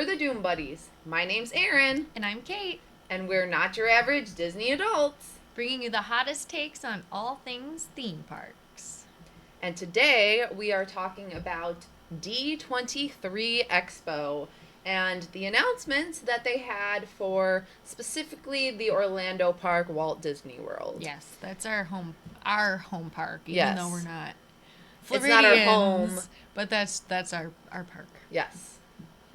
We're the Doom Buddies. My name's Erin. And I'm Kate. And we're not your average Disney adults. Bringing you the hottest takes on all things theme parks. And today we are talking about D23 Expo and the announcements that they had for specifically the Orlando Park Walt Disney World. Yes, that's our home park, even Yes. though we're not It's not our Floridians, home. But that's our park. Yes.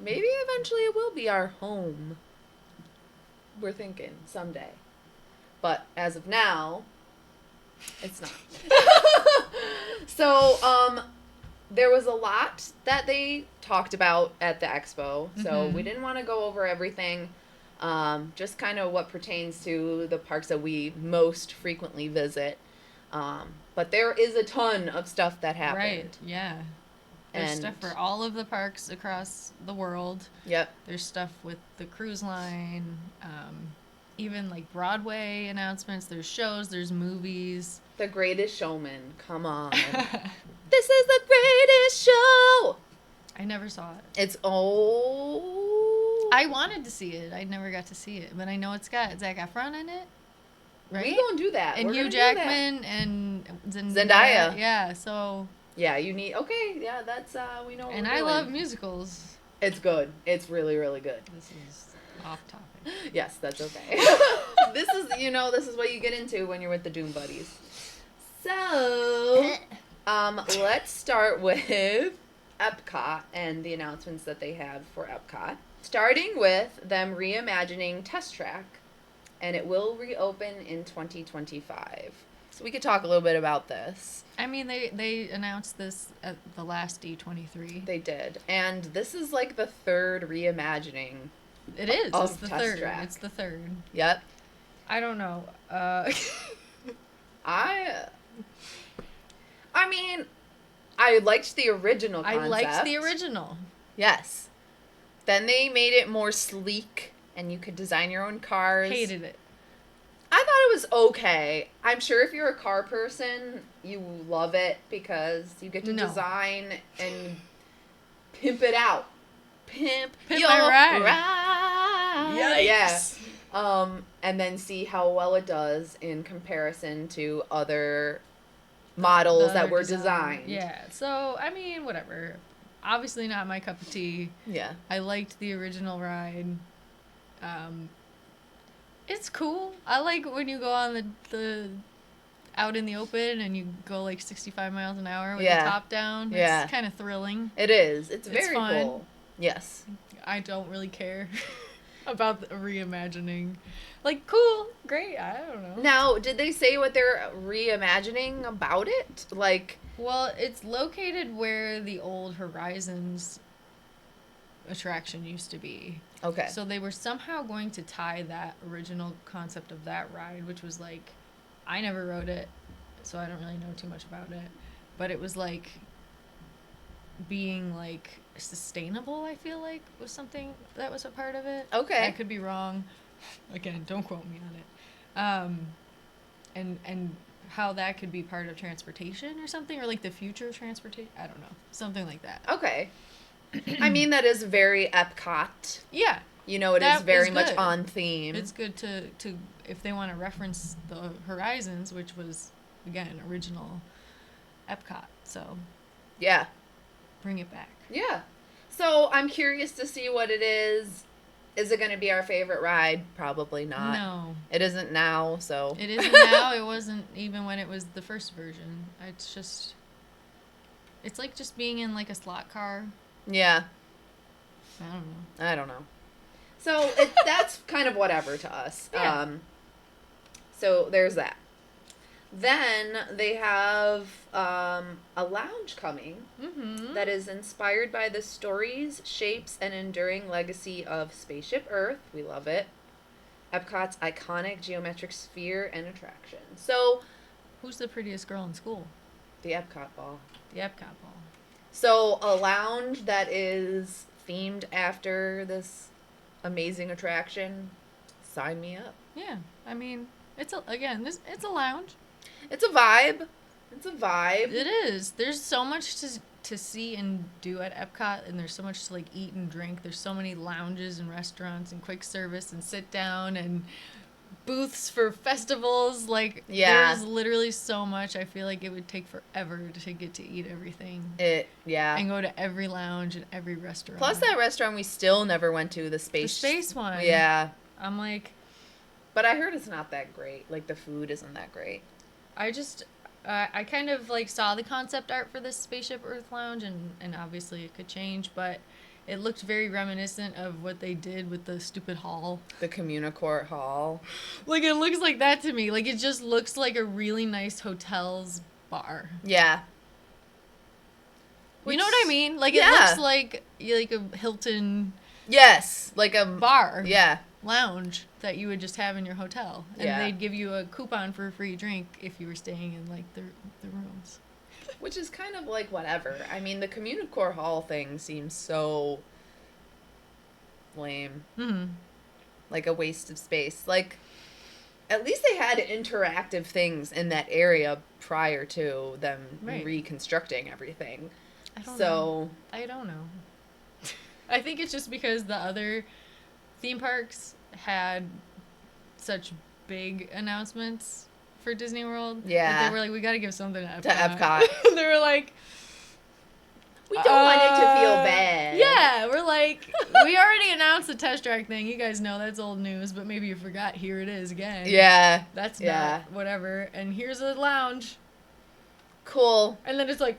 Maybe eventually it will be our home. We're thinking someday. But as of now, it's not. So, there was a lot that they talked about at the expo. So we didn't want to go over everything. Just kind of what pertains to the parks that we most frequently visit. But there is a ton of stuff that happened. Right, yeah. There's And stuff for all of the parks across the world. Yep. There's stuff with the cruise line, even like Broadway announcements. There's shows, there's movies. The Greatest Showman. Come on. This is the greatest show. I never saw it. It's I wanted to see it. I never got to see it, but I know it's got Zac Efron in it, right? We gonna do that. And We're Hugh gonna do that. Jackman and Zendaya. Yeah, so. Yeah, you need. Okay, yeah, that's we know. What And we're I doing. love musicals. It's good. It's really, really good. This is off topic. Yes, that's okay. This is what you get into when you're with the Doom Buddies. So, let's start with Epcot and the announcements that they have for Epcot. Starting with them reimagining Test Track, and it will reopen in 2025. So we could talk a little bit about this. I mean, they announced this at the last D23. They did. And this is like the third reimagining. It is. Of It's the Test third. Track. It's the third. Yep. I don't know. I mean, I liked the original concept. I liked the original. Yes. Then they made it more sleek, and you could design your own cars. Hated it. I thought it was okay. I'm sure if you're a car person, you love it because you get to design and pimp it out. Pimp my your ride. Yeah. And then see how well it does in comparison to other models that were designed. Yeah. So, I mean, whatever. Obviously not my cup of tea. Yeah. I liked the original ride. It's cool. I like when you go on the out in the open and you go like 65 miles an hour with the top down. Yeah. It's kind of thrilling. It is. It's very fun. cool. Yes. I don't really care about the reimagining. Like, cool, great, I don't know. Now, did they say what they're reimagining about it? Like, Well, it's located where the old Horizons attraction used to be. okay. So they were somehow going to tie that original concept of that ride, which was like, I never rode it, so I don't really know too much about it. But it was like being like sustainable, I feel like, was something that was a part of it. Okay. I could be wrong. Again, don't quote me on it. And how that could be part of transportation or something, or like the future of transportation. I don't know. Something like that. Okay. I mean, that is very Epcot. Yeah. You know, it That is very was much good. on theme. It's good to if they want to reference the Horizons, which was, again, original Epcot. So Yeah. bring it back. Yeah. So I'm curious to see what it is. Is it going to be our favorite ride? Probably not. No. It isn't now, so. It isn't now. It wasn't even when it was the first version. It's like just being in like a slot car. Yeah. I don't know. I don't know. So that's kind of whatever to us. Yeah. So there's that. Then they have a lounge coming that is inspired by the stories, shapes, and enduring legacy of Spaceship Earth. We love it. Epcot's iconic geometric sphere and attraction. So, Who's the prettiest girl in school? the Epcot ball. The Epcot ball. So, a lounge that is themed after this amazing attraction. Sign me up. Yeah. I mean, it's a lounge. It's a vibe. It's a vibe. It is. There's so much to see and do at Epcot, and there's so much to like eat and drink. There's so many lounges and restaurants and quick service and sit down and booths for festivals. Like, there's literally so much. I feel like it would take forever to get to eat everything. And go to every lounge and every restaurant. Plus that restaurant we still never went to, the space one. Yeah. I'm like... But I heard it's not that great. Like, the food isn't that great. I kind of, like, saw the concept art for this Spaceship Earth Lounge, and obviously it could change, but it looked very reminiscent of what they did with the stupid hall. The Communicore Hall. Like, it looks like that to me. Like, it just looks like a really nice hotel's bar. Yeah. You know what I mean? Like, it looks like a Hilton... Yes, like a... bar. Yeah. Lounge that you would just have in your hotel. And they'd give you a coupon for a free drink if you were staying in, like, the rooms. Which is kind of like whatever. I mean, the Communicore Hall thing seems so lame. Mm-hmm. Like a waste of space. Like, at least they had interactive things in that area prior to them reconstructing everything. I don't know. I think it's just because the other theme parks had such big announcements for Disney World. Yeah. That they were like, we got to give something to Epcot. They were like, we don't want it to feel bad. Yeah, we're like, we already announced the Test Track thing. You guys know that's old news, but maybe you forgot. Here it is again. Yeah. That's not whatever. And here's a lounge. Cool. And then it's like,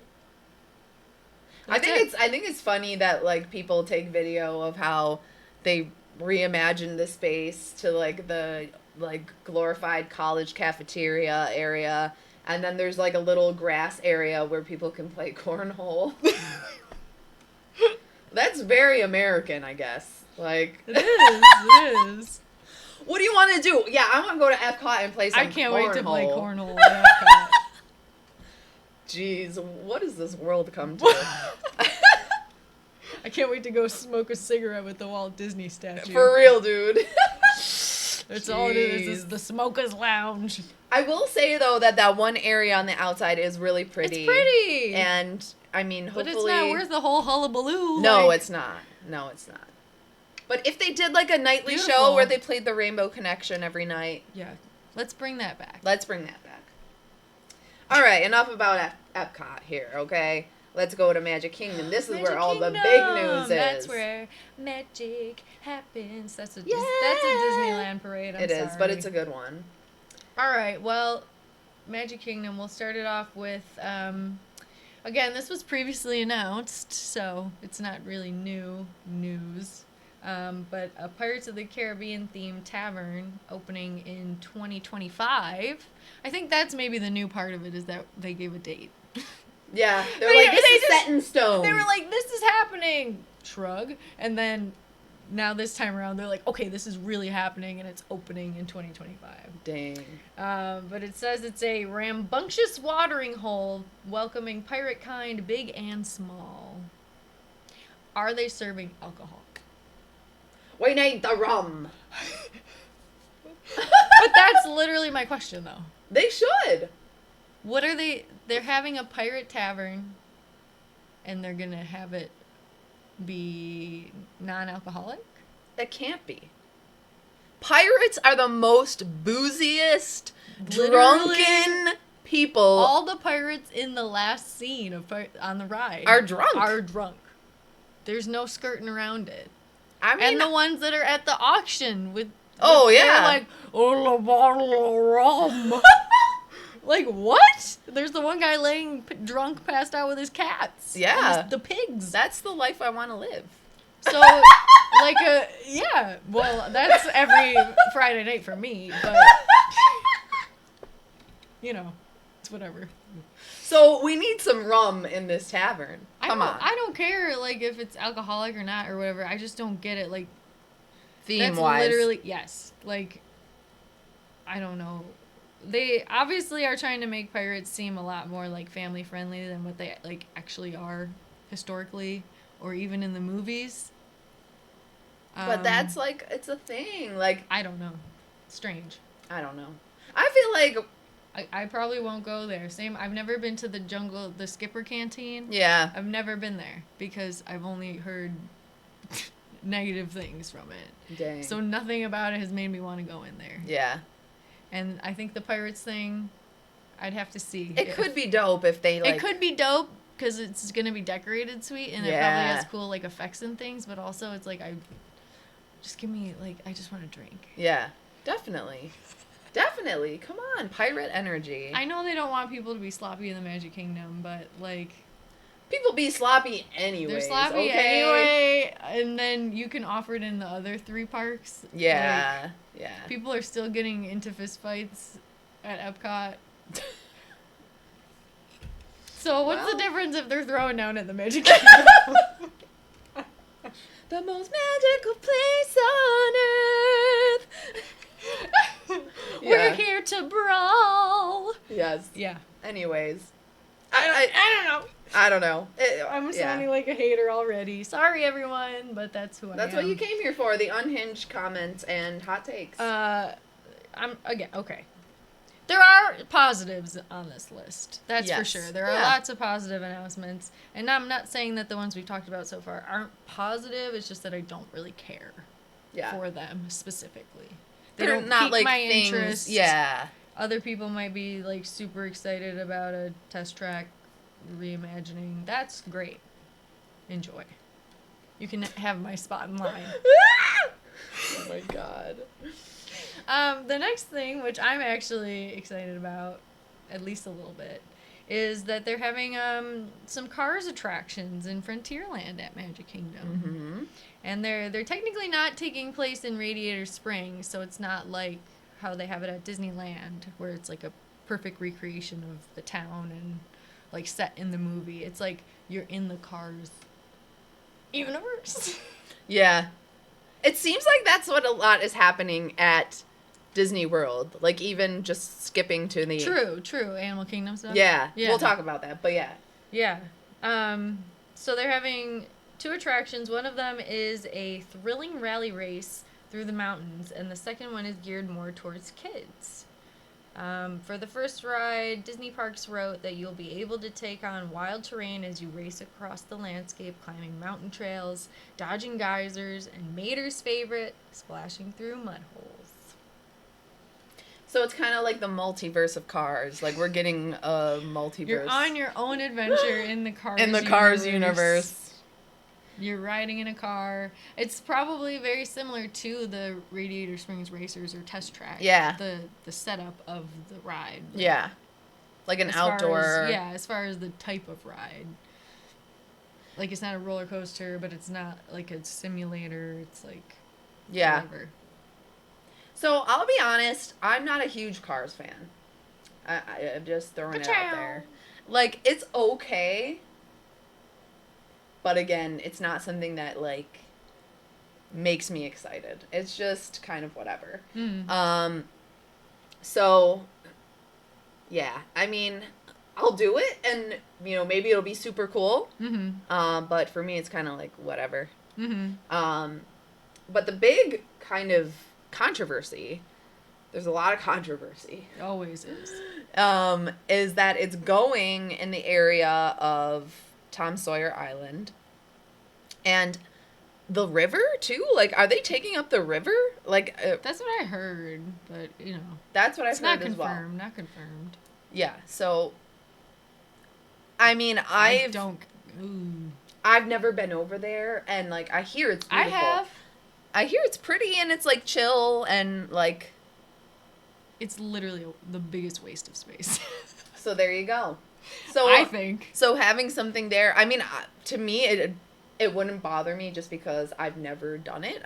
I think it's funny that, like, people take video of how they reimagine the space to, like, the, like, glorified college cafeteria area, and then there's, like, a little grass area where people can play cornhole. That's very American, I guess. Like, it is. What do you want to do? Yeah, I want to go to Epcot and play some cornhole. I can't wait to play cornhole at Epcot. Jeez, what does this world come to? I can't wait to go smoke a cigarette with the Walt Disney statue. For real, dude. That's all it is the Smoker's Lounge. I will say, though, that one area on the outside is really pretty. It's pretty. And, I mean, hopefully... But it's not worth the whole hullabaloo. No, it's not. No, it's not. But if they did, like, a nightly show where they played the Rainbow Connection every night... Yeah. Let's bring that back. All right, enough about Epcot here, okay? Let's go to Magic Kingdom. This is where all the big news is. That's where magic happens. That's a Disneyland parade. It is, but it's a good one. All right, well, Magic Kingdom, we'll start it off with, again, this was previously announced, so it's not really new news. But a Pirates of the Caribbean themed tavern opening in 2025. I think that's maybe the new part of it, is that they gave a date. Yeah, they're like, this is set in stone. They were like, this is happening. Shrug. And then now this time around, they're like, okay, this is really happening, and it's opening in 2025. Dang. But it says it's a rambunctious watering hole welcoming pirate kind, big and small. Are they serving alcohol? We need the rum. But that's literally my question, though. They should. What are they? They're having a pirate tavern, and they're going to have it be non-alcoholic? That can't be. Pirates are the most booziest, drunken people. All the pirates in the last scene on the ride are drunk. There's no skirting around it. I mean, and the ones that are at the auction with they're like, oh, a bottle of rum. Like, what? There's the one guy laying drunk, passed out with his cats. Yeah. And the pigs. That's the life I want to live. So, like, well, that's every Friday night for me, but, you know, it's whatever. So, we need some rum in this tavern. Come on. I don't care, like, if it's alcoholic or not or whatever. I just don't get it, like, theme-wise. That's literally, yes. Like, I don't know. They obviously are trying to make pirates seem a lot more, like, family-friendly than what they, like, actually are historically or even in the movies. But that's, like, it's a thing. Like, I don't know. Strange. I don't know. I feel like I probably won't go there. Same, I've never been to the Skipper Canteen. Yeah. I've never been there because I've only heard negative things from it. Dang. So nothing about it has made me want to go in there. Yeah. And I think the Pirates thing, I'd have to see. It could be dope if they, like... It could be dope because it's going to be decorated sweet and it probably has cool, like, effects and things, but also it's like, just give me, like, I just want to drink. Yeah. Definitely. Definitely. Come on. Pirate energy. I know they don't want people to be sloppy in the Magic Kingdom, but, like... People be sloppy anyway. They're sloppy anyway, and then you can offer it in the other 3 parks. Yeah. Like, yeah. People are still getting into fistfights at Epcot. So what's the difference if they're throwing down at the Magic Kingdom? The most magical place on earth. We're here to brawl. Yes. Yeah. Anyways. I don't know. I don't know. I'm sounding like a hater already. Sorry, everyone, but that's who I am. That's what you came here for, the unhinged comments and hot takes. Okay. There are positives on this list. That's for sure. There are lots of positive announcements. And I'm not saying that the ones we've talked about so far aren't positive. It's just that I don't really care for them specifically. They're not like my things. Interest. Yeah. Other people might be like super excited about a test track reimagining. That's great. Enjoy. You can have my spot in line. Oh my god. The next thing, which I'm actually excited about, at least a little bit, is that they're having some Cars attractions in Frontierland at Magic Kingdom. Mm-hmm. And they're technically not taking place in Radiator Springs, so it's not like how they have it at Disneyland, where it's like a perfect recreation of the town and like set in the movie. It's like you're in the Cars universe. Yeah. It seems like that's what a lot is happening at Disney World. Like, even just skipping to the... True. Animal Kingdom stuff. Yeah. We'll talk about that, but yeah. Yeah. So they're having 2 attractions. One of them is a thrilling rally race through the mountains, and the second one is geared more towards kids. For the first ride, Disney Parks wrote that you'll be able to take on wild terrain as you race across the landscape, climbing mountain trails, dodging geysers, and Mater's favorite, splashing through mud holes. So it's kind of like the multiverse of Cars. Like, we're getting a multiverse. You're on your own adventure in the Cars in the Cars universe. You're riding in a car. It's probably very similar to the Radiator Springs Racers or Test Track. Yeah. The setup of the ride. Yeah. Like an outdoor... As far as the type of ride. Like, it's not a roller coaster, but it's not like a simulator. It's like... Yeah. Whatever. So, I'll be honest, I'm not a huge Cars fan. I'm just throwing it out there. Like, it's okay. But again, it's not something that, like, makes me excited. It's just kind of whatever. So, yeah. I mean, I'll do it, and, you know, maybe it'll be super cool. But for me, it's kind of like, whatever. But the big kind of controversy, there's a lot of controversy. Always is. Is that it's going in the area of Tom Sawyer Island. And the river, too? Like, are they taking up the river? Like, that's what I heard, but, you know. That's what I've heard as well. Not confirmed. Yeah, so, I mean, I've never been over there, and, like, I hear it's beautiful. I have. I hear it's pretty, and it's, like, chill, and, like... It's literally the biggest waste of space. So there you go. So I think. So having something there, I mean, to me, it wouldn't bother me just because I've never done it.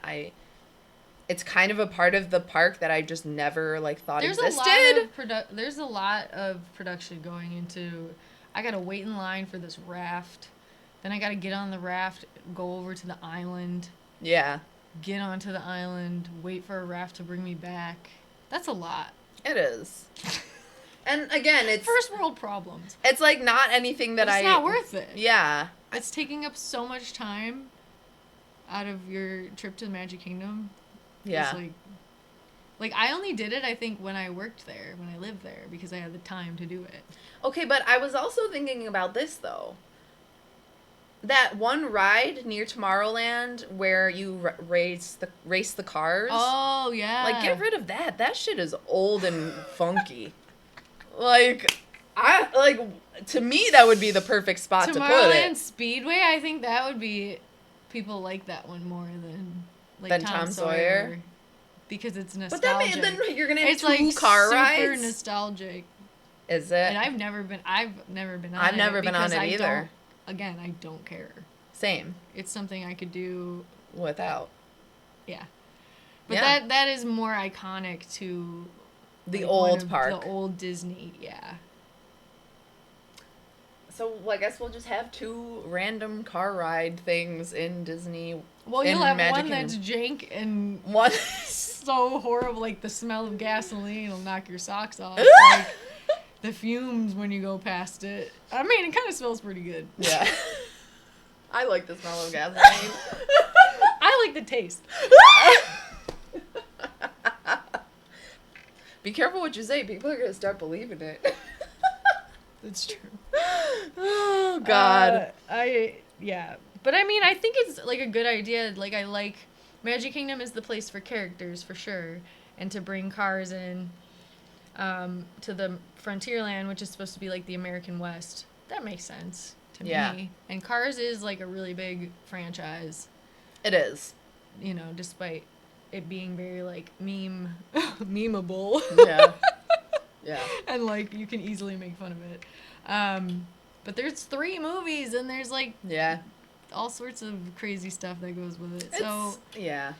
It's kind of a part of the park that I just never, like, thought existed. There's a lot of production going into, I gotta wait in line for this raft. Then I gotta get on the raft, go over to the island. Yeah. Get onto the island, wait for a raft to bring me back. That's a lot. It is. And again, it's... First world problems. It's, like, not anything that it's not worth it. Yeah. It's taking up so much time out of your trip to the Magic Kingdom. Yeah. It's like, Like, I only did it, I think, when I worked there, when I lived there, because I had the time to do it. Okay, but I was also thinking about this, though. That one ride near Tomorrowland where you race the cars. Oh, yeah. Like, get rid of that. That shit is old and funky. Like, to me, that would be the perfect spot to put Tomorrowland it. Speedway, I think that would be, people like that one more than, like, Than Tom Sawyer. Because it's nostalgic. But then you're gonna have it's two like car rides. super nostalgic. Is it? And I've never been on it. I've never been on it either. Again, I don't care. Same. It's something I could do without. Yeah. But that is more iconic to the like, old park. The old Disney, yeah. So I guess we'll just have two random car ride things in Disney. Well, you'll have Magic one that's jank and one so horrible, like the smell of gasoline will knock your socks off. Like the fumes when you go past it. I mean, it kind of smells pretty good. Yeah. I like the smell of gasoline. I like the taste. Be careful what you say. People are gonna start believing it. That's true. Oh God. But I mean, I think it's like a good idea. Like I like Magic Kingdom is the place for characters for sure, and to bring cars in to the Frontierland, which is supposed to be like the American West. That makes sense to me. And Cars is like a really big franchise. It is. You know, despite it being very like memeable. Yeah. Yeah. And like you can easily make fun of it. But there's 3 movies and there's like all sorts of crazy stuff that goes with it. So yeah.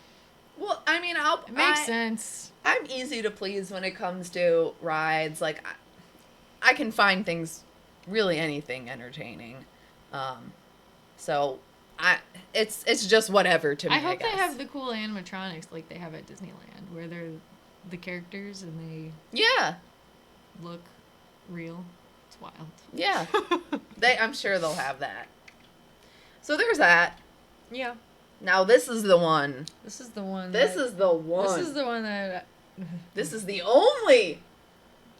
Well, I mean, it makes sense. I'm easy to please when it comes to rides. Like I can find things, really anything entertaining. So it's just whatever to me. I hope guess. they have the cool animatronics like they have at Disneyland, where they're the characters and they look real. It's wild. Yeah, I'm sure they'll have that. So there's that. Yeah. Now this is the one. This is the one. This is the one. This is the one that. This is the only.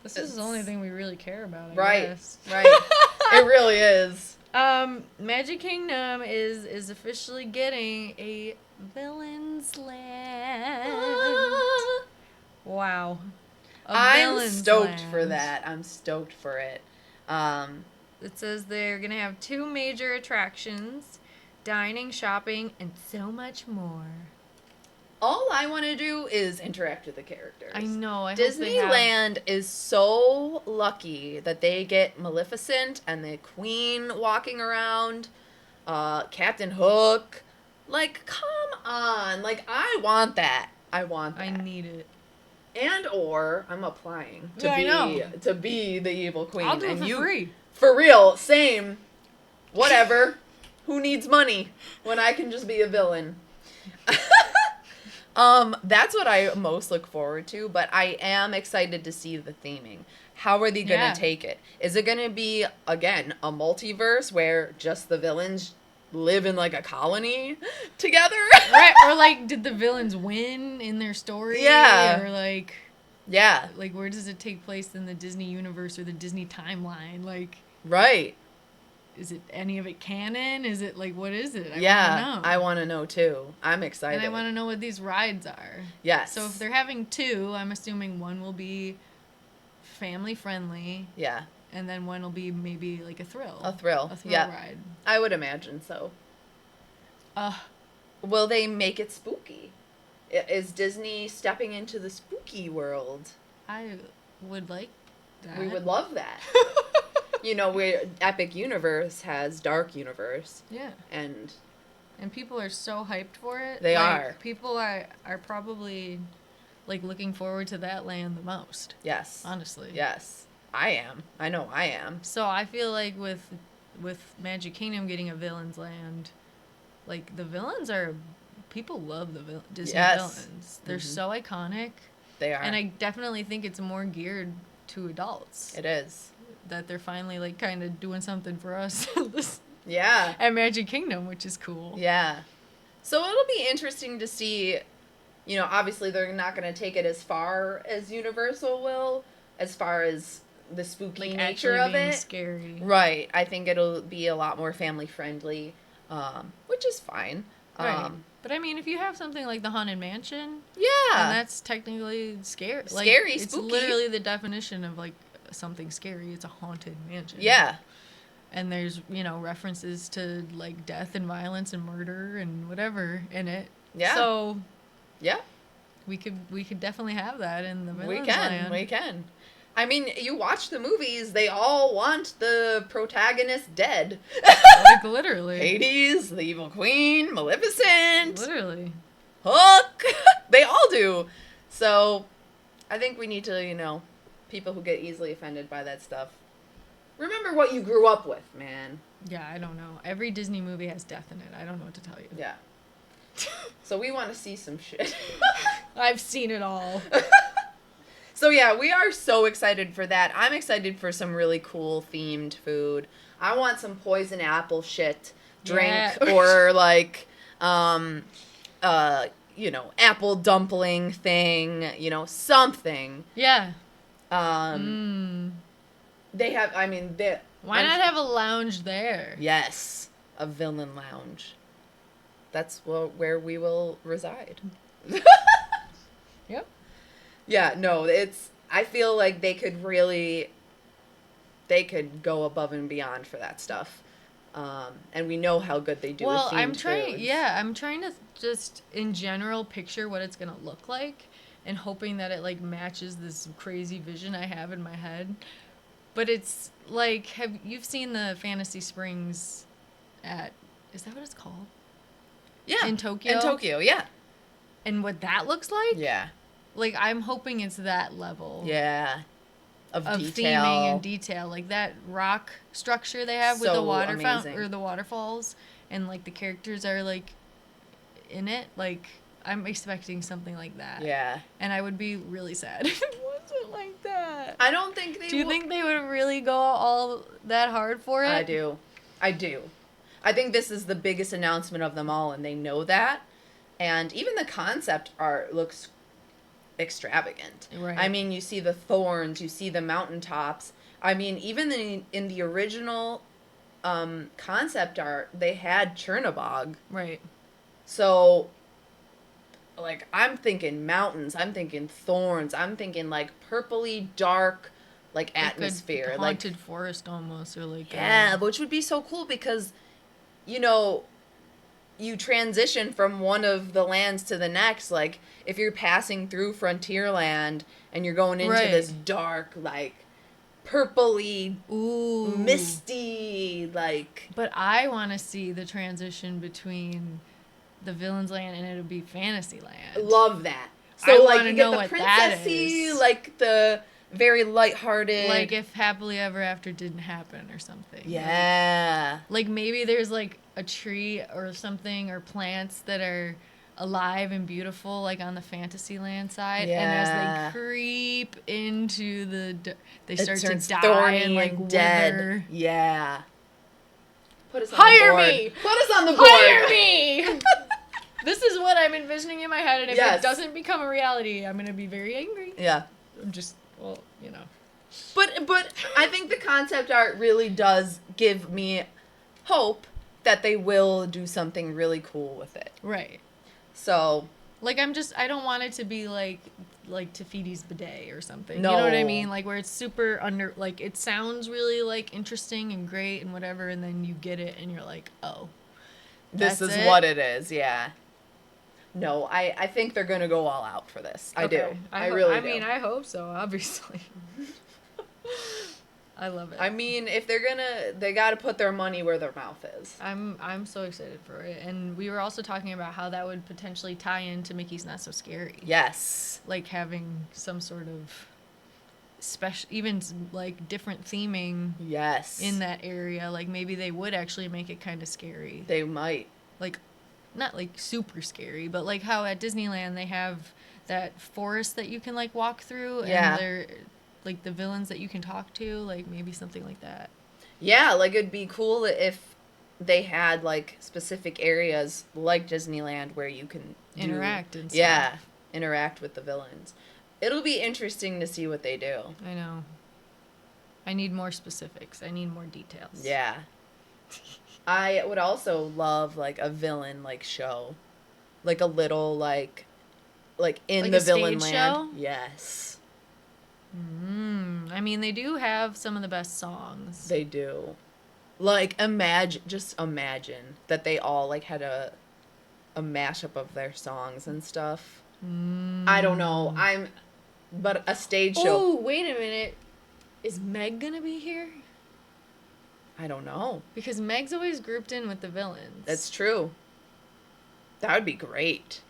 This is the only thing we really care about. I guess. Right. It really is. Magic Kingdom is officially getting a Villains Land. Wow. I'm stoked for that. I'm stoked for it. It says they're gonna have 2 major attractions, dining, shopping, and so much more. All I want to do is interact with the characters. I know. Disneyland is so lucky that they get Maleficent and the Queen walking around, Captain Hook. Like, come on. Like, I want that. I want that. I need it. And or I'm applying to be the evil queen. I'll do it for free. For real, same. Whatever. Who needs money when I can just be a villain? That's what I most look forward to, but I am excited to see the theming. How are they going to take it? Is it going to be, again, a multiverse where just the villains live in, like, a colony together? Right, or, like, did the villains win in their story? Yeah. Or, like... Yeah. Like, where does it take place in the Disney universe or the Disney timeline? Like... Right. Is it any of it canon? Is it, like, what is it? I want to know, too. I'm excited. And I want to know what these rides are. Yes. So if they're having 2, I'm assuming one will be family-friendly. Yeah. And then one will be maybe, like, a thrill. A thrill ride. I would imagine so. Will they make it spooky? Is Disney stepping into the spooky world? I would like that. We would love that. You know, Epic Universe has Dark Universe. Yeah. And people are so hyped for it. They are. People are probably, like, looking forward to that land the most. Yes. Honestly. Yes. I am. I know I am. So I feel like with Magic Kingdom getting a Villains Land, like, the villains are... People love the Disney villains. They're so iconic. They are. And I definitely think it's more geared to adults. It is. That they're finally, like, kind of doing something for us. Yeah. At Magic Kingdom, which is cool. Yeah. So it'll be interesting to see you know, obviously they're not going to take it as far as Universal will, as far as the spooky Like nature actually of being it. scary. Right. I think it'll be a lot more family friendly, which is fine. Right. But I mean, if you have something like the Haunted Mansion, Yeah. and that's technically scary. Like, Scary, it's spooky. literally the definition of like something scary. It's a haunted mansion. Yeah. And there's, you know, references to like death and violence and murder and whatever in it. Yeah. So Yeah. we could definitely have that in the Villains We can. Land. We can. I mean, you watch the movies, they all want the protagonist dead. Like, literally. Hades, the evil queen, Maleficent, Literally. Hook. They all do. So, I think we need to, you know, people who get easily offended by that stuff, remember what you grew up with, man. Yeah, I don't know. Every Disney movie has death in it. I don't know what to tell you. Yeah. So we want to see some shit. I've seen it all. So yeah, we are so excited for that. I'm excited for some really cool themed food. I want some poison apple shit drink or like you know, apple dumpling thing, you know, something. Yeah. They have, I mean, Why not have a lounge there? Yes, a villain lounge. That's where we will reside. Yep. Yeah, no, I feel like they could go above and beyond for that stuff. And we know how good they do with themed foods. I'm trying to just, in general, picture what it's going to look like and hoping that it, like, matches this crazy vision I have in my head. But it's, like, you've seen the Fantasy Springs is that what it's called? Yeah. In Tokyo? In Tokyo, yeah. And what that looks like? Yeah. Like, I'm hoping it's that level. Yeah. Of detail. Theming and detail. Like, that rock structure they have with the water fountain, or the waterfalls, and, like, the characters are, like, in it. Like, I'm expecting something like that. Yeah. And I would be really sad if it wasn't like that. I don't think Do you think they would really go all that hard for it? I do. I think this is the biggest announcement of them all, and they know that. And even the concept art looks extravagant. Right. I mean, you see the thorns, you see the mountaintops. I mean, even in the original concept art, they had Chernobog. Right. So, like, I'm thinking mountains, I'm thinking thorns, I'm thinking, like, purpley, dark, like, atmosphere. Like a haunted forest almost, or like... Yeah, which would be so cool because, you know, you transition from one of the lands to the next. Like, if you're passing through Frontierland and you're going into this dark, like, purpley, misty, like... But I want to see the transition between the Villains Land and it'll be Fantasyland. Love that. So, like, you get the princessy, is. like, the very lighthearted... Like, if Happily Ever After didn't happen or something. Yeah. Like, maybe there's, like, a tree or something or plants that are alive and beautiful, like, on the Fantasyland side. Yeah. And as they creep into they start to die and, like, wither. Dead. Yeah. Put us on Hire the board. me! Put us on the board! Hire me! This is what I'm envisioning in my head, and if it doesn't become a reality, I'm going to be very angry. Yeah. I'm just, well, you know. But I think the concept art really does give me hope that they will do something really cool with it. Right. So, like, I don't want it to be like Tafidi's Bidet or something. No. You know what I mean? Like, where it's super like, it sounds really, like, interesting and great and whatever, and then you get it and you're like, oh. This is what it is, yeah. No, I think they're going to go all out for this. I do. I really do. I mean, I hope so, obviously. I love it. I mean, if they got to put their money where their mouth is. I'm so excited for it. And we were also talking about how that would potentially tie into Mickey's Not So Scary. Yes. Like, having some sort of special, even, like, different theming. Yes. In that area. Like, maybe they would actually make it kind of scary. They might. Like, not, like, super scary, but, like, how at Disneyland they have that forest that you can, like, walk through. Yeah. And they're, like, the villains that you can talk to. Like, maybe something like that. Yeah, like, it'd be cool if they had, like, specific areas like Disneyland where you can interact and stuff. Yeah. interact with the villains. It'll be interesting to see what they do. I know. I need more specifics. I need more details. Yeah. I would also love, like, a villain, like, show. Like, a little, like in like the a villain stage land. show? Yes. I mean, they do have some of the best songs. They do. Like, just imagine that they all, like, had a mashup of their songs and stuff. I don't know. But a stage show. Oh, wait a minute. Is Meg gonna be here? I don't know. Because Meg's always grouped in with the villains. That's true. That would be great.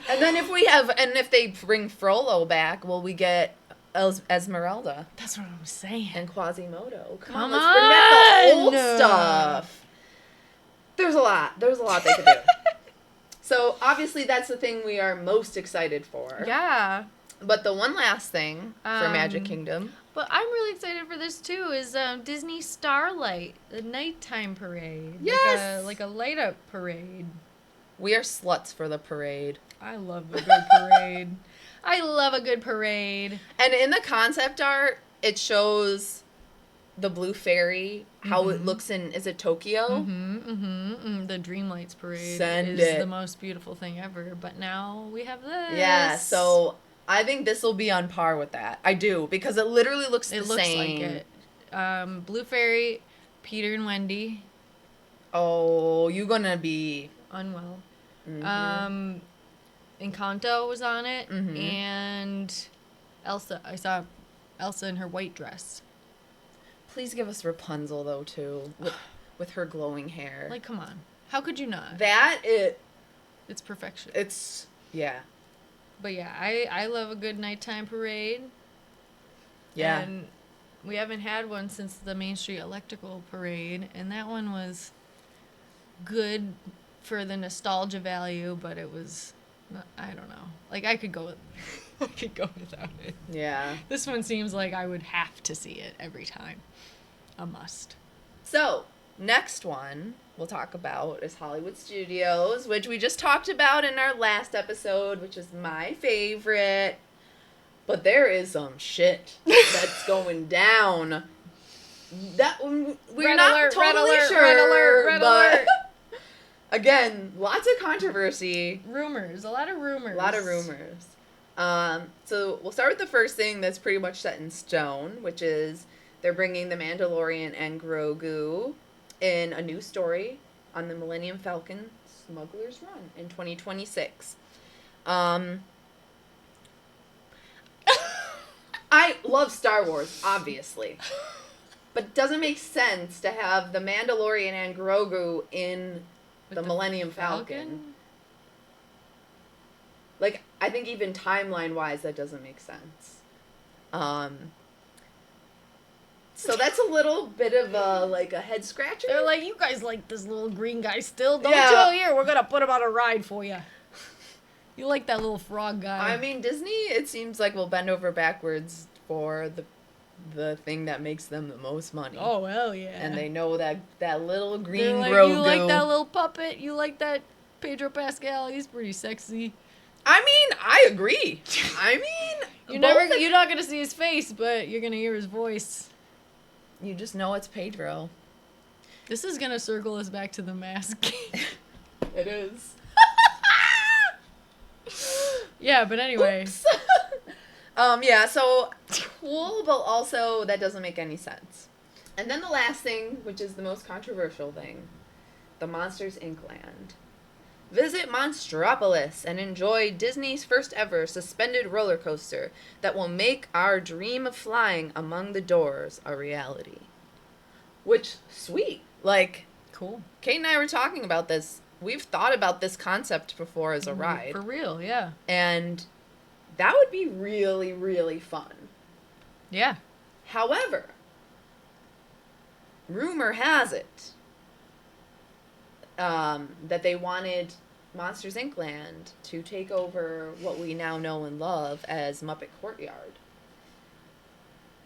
And then if they bring Frollo back, will we get Esmeralda That's what I'm saying. and Quasimodo? Come let's bring back the old on! stuff. There's a lot they could do. So obviously that's the thing we are most excited for. Yeah. But the one last thing for Magic Kingdom. But I'm really excited for this too, is Disney Starlight, the nighttime parade. Yes! Like a light up parade. We are sluts for the parade. I love a good parade. I love a good parade. And in the concept art, it shows the blue fairy, how it looks is it Tokyo? The Dreamlights parade Send is it. the most beautiful thing ever. But now we have this. Yeah, so I think this will be on par with that. I do, because it literally looks the same. It looks like it. Blue Fairy, Peter and Wendy. Oh, you're gonna be Unwell. Encanto was on it, and Elsa. I saw Elsa in her white dress. Please give us Rapunzel though too, with her glowing hair. Like, come on, how could you not? It's perfection. Yeah. But yeah, I love a good nighttime parade. Yeah. And we haven't had one since the Main Street Electrical Parade, and that one was good for the nostalgia value, but it was, I don't know. Like, I could go without it. Yeah. This one seems like I would have to see it every time. A must. So, next one we'll talk about is Hollywood Studios, which we just talked about in our last episode, which is my favorite. But there is some shit that's going down. That we're Red not alert, totally red alert, sure. red alert, red but alert. Again, lots of controversy. Rumors. A lot of rumors. A lot of rumors. So we'll start with the first thing that's pretty much set in stone, which is they're bringing the Mandalorian and Grogu in a new story on the Millennium Falcon Smuggler's Run in 2026. I love Star Wars, obviously. But it doesn't make sense to have the Mandalorian and Grogu in the Millennium Falcon. Like, I think even timeline-wise, that doesn't make sense. So that's a little bit of a head scratcher. They're like, you guys like this little green guy still, don't Yeah. you? Here, we're gonna put him on a ride for you. You like that little frog guy. I mean, Disney, it seems like will bend over backwards for the thing that makes them the most money. Oh, hell yeah. And they know that little green They're like, Grogu. you like that little puppet? You like that Pedro Pascal? He's pretty sexy. I mean, I agree. I mean, You're not gonna see his face, but you're gonna hear his voice. You just know it's Pedro. This is gonna circle us back to the mask. It is. Yeah, but anyway. Oops. Yeah, so cool, but also that doesn't make any sense. And then the last thing, which is the most controversial thing, the Monsters, Inc. land. Visit Monstropolis and enjoy Disney's first ever suspended roller coaster that will make our dream of flying among the doors a reality. Which, sweet. Like, Cool. Kate and I were talking about this. We've thought about this concept before as a ride. For real, yeah. And that would be really, really fun. Yeah. However, rumor has it that they wanted Monsters, Inc. land to take over what we now know and love as Muppet Courtyard.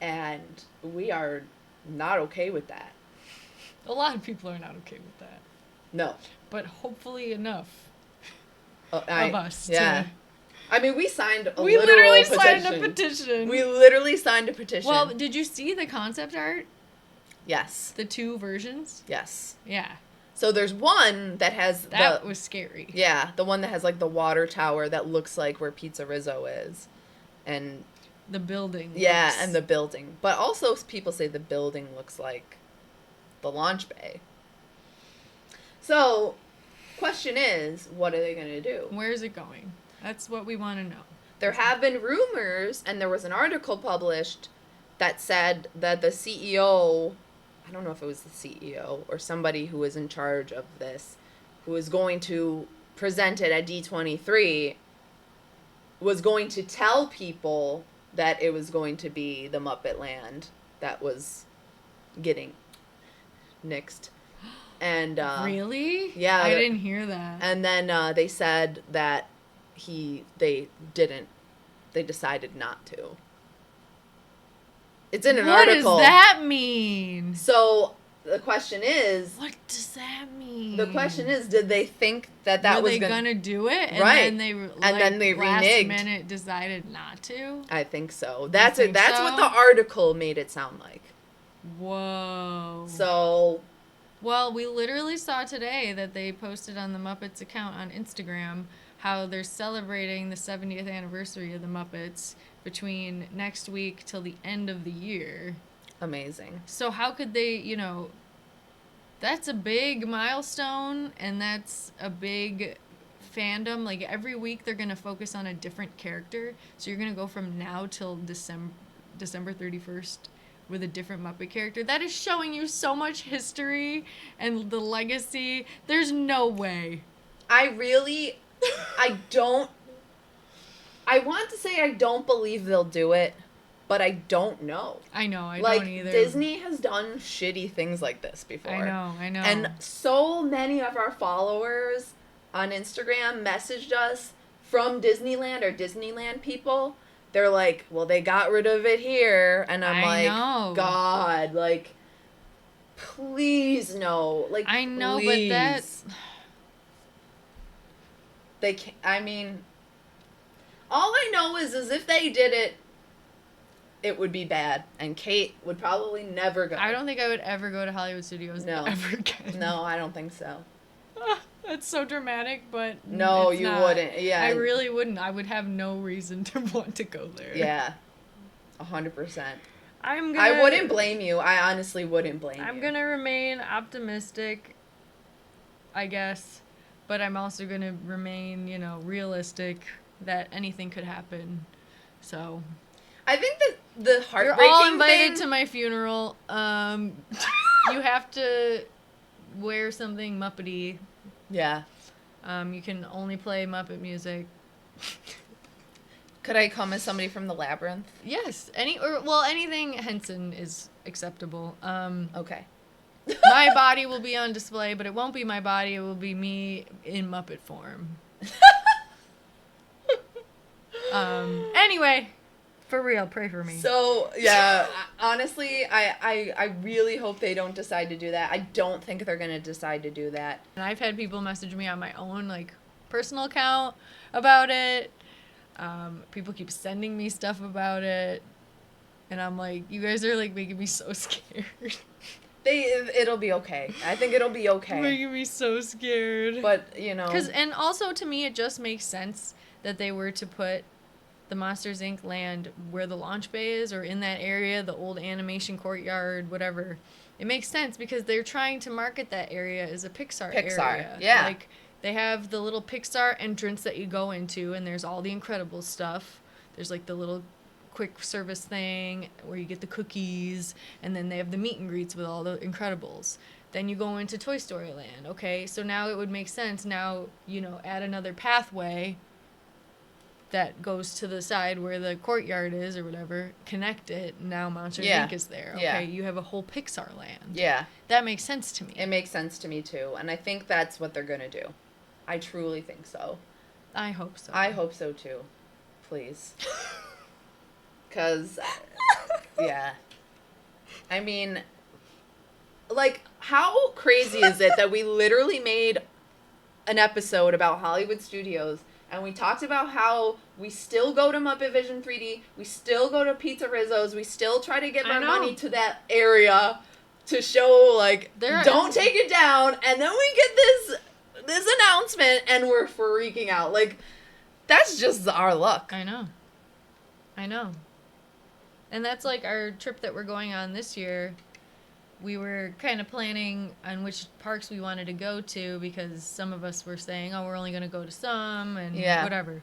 And we are not okay with that. A lot of people are not okay with that. No. But hopefully enough Of us. Yeah. To... I mean, we signed a We literally petition. signed a petition. We literally signed a petition. Well, did you see the concept art? Yes. The 2 versions? Yes. Yeah. So there's one that has that was scary. Yeah, the one that has like the water tower that looks like where Pizza Rizzo is. And the building. Yeah, and the building. But also people say the building looks like the launch bay. So, question is, what are they going to do? Where is it going? That's what we want to know. There have been rumors, and there was an article published that said that the CEO, I don't know if it was the CEO or somebody who was in charge of this, who was going to present it at D23, was going to tell people that it was going to be the Muppet Land that was getting nixed. And really? Yeah. I didn't hear that. And then they said that they decided not to. It's in an article. What does that mean? So the question is, what does that mean? The question is, did they think that Were was they gonna do it? And right. Then they then they last reneged. minute decided not to? I think so. That's it. That's so? what the article made it sound like. Whoa. So. Well, we literally saw today that they posted on the Muppets account on Instagram how they're celebrating the 70th anniversary of the Muppets between next week till the end of the year. Amazing. So how could they, that's a big milestone, and that's a big fandom. Like, every week they're going to focus on a different character. So you're going to go from now till December 31st with a different Muppet character. That is showing you so much history and the legacy. There's no way. I want to say I don't believe they'll do it, but I don't know. I know, I don't either. Disney has done shitty things like this before. I know. And so many of our followers on Instagram messaged us from Disneyland or Disneyland people. They're like, well, they got rid of it here. And I'm know. God, please no. I know, please. But that's... They can't, all I know is if they did it, it would be bad. And Kate would probably never go. I don't think I would ever go to Hollywood Studios ever again. No, I don't think so. That's so dramatic, but no, you wouldn't. Yeah, I really wouldn't. I would have no reason to want to go there. Yeah, 100%. I wouldn't blame you. I honestly wouldn't blame you. I'm gonna remain optimistic, I guess, but I'm also gonna remain, realistic that anything could happen. So, I think that the heartbreaking you're all invited to my funeral. You have to wear something Muppety. Yeah. You can only play Muppet music. Could I come as somebody from the Labyrinth? Yes. Anything Henson is acceptable. Okay. My body will be on display, but it won't be my body. It will be me in Muppet form. Anyway, for real, pray for me. So, yeah, honestly, I really hope they don't decide to do that. I don't think they're going to decide to do that. And I've had people message me on my own, personal account about it. People keep sending me stuff about it. And I'm like, you guys are, making me so scared. It'll be okay. I think it'll be okay. Making me so scared. But, And also, to me, it just makes sense that they were to put the Monsters, Inc. land where the launch bay is, or in that area, the old animation courtyard, whatever. It makes sense because they're trying to market that area as a Pixar area. Yeah. They have the little Pixar entrance that you go into, and there's all the Incredibles stuff. There's, the little quick service thing where you get the cookies, and then they have the meet and greets with all the Incredibles. Then you go into Toy Story Land. Okay, so now it would make sense. Now, add another pathway that goes to the side where the courtyard is or whatever, connect it, now Monsters Inc. is there. Okay, yeah. You have a whole Pixar land. Yeah. That makes sense to me. It makes sense to me, too. And I think that's what they're going to do. I truly think so. I hope so. I hope so, too. Please. Because, yeah. How crazy is it that we literally made an episode about Hollywood studios, and we talked about how we still go to Muppet Vision 3D, we still go to Pizza Rizzo's, we still try to give our money to that area to show, like, don't take it down, and then we get this announcement, and we're freaking out. Like, that's just our luck. I know. And that's like our trip that we're going on this year. We were kind of planning on which parks we wanted to go to because some of us were saying, oh, we're only going to go to some and whatever.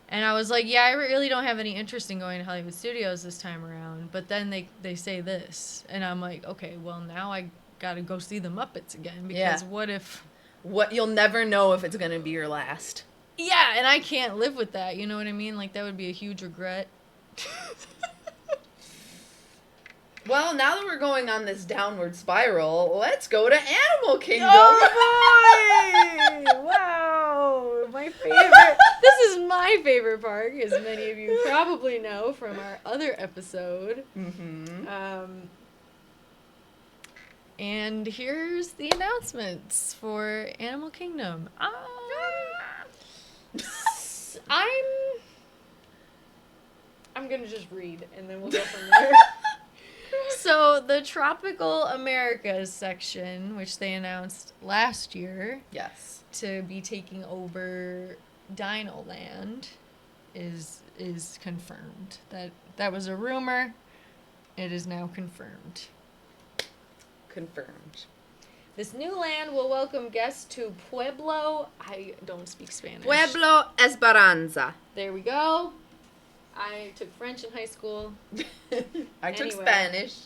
And I was like, yeah, I really don't have any interest in going to Hollywood Studios this time around. But then they say this. And I'm like, okay, well, now I got to go see the Muppets again. Because what if... You'll never know if it's going to be your last. Yeah, and I can't live with that. You know what I mean? Like, that would be a huge regret. Well, now that we're going on this downward spiral, let's go to Animal Kingdom. Oh, boy! Wow! My favorite. This is my favorite park, as many of you probably know from our other episode. Mm-hmm. And here's the announcements for Animal Kingdom. I'm gonna just read, and then we'll go from there. So, the Tropical Americas section, which they announced last year to be taking over Dino Land, is confirmed. That was a rumor. It is now confirmed. Confirmed. This new land will welcome guests to Pueblo. I don't speak Spanish. Pueblo Esperanza. There we go. I took French in high school. I took Spanish.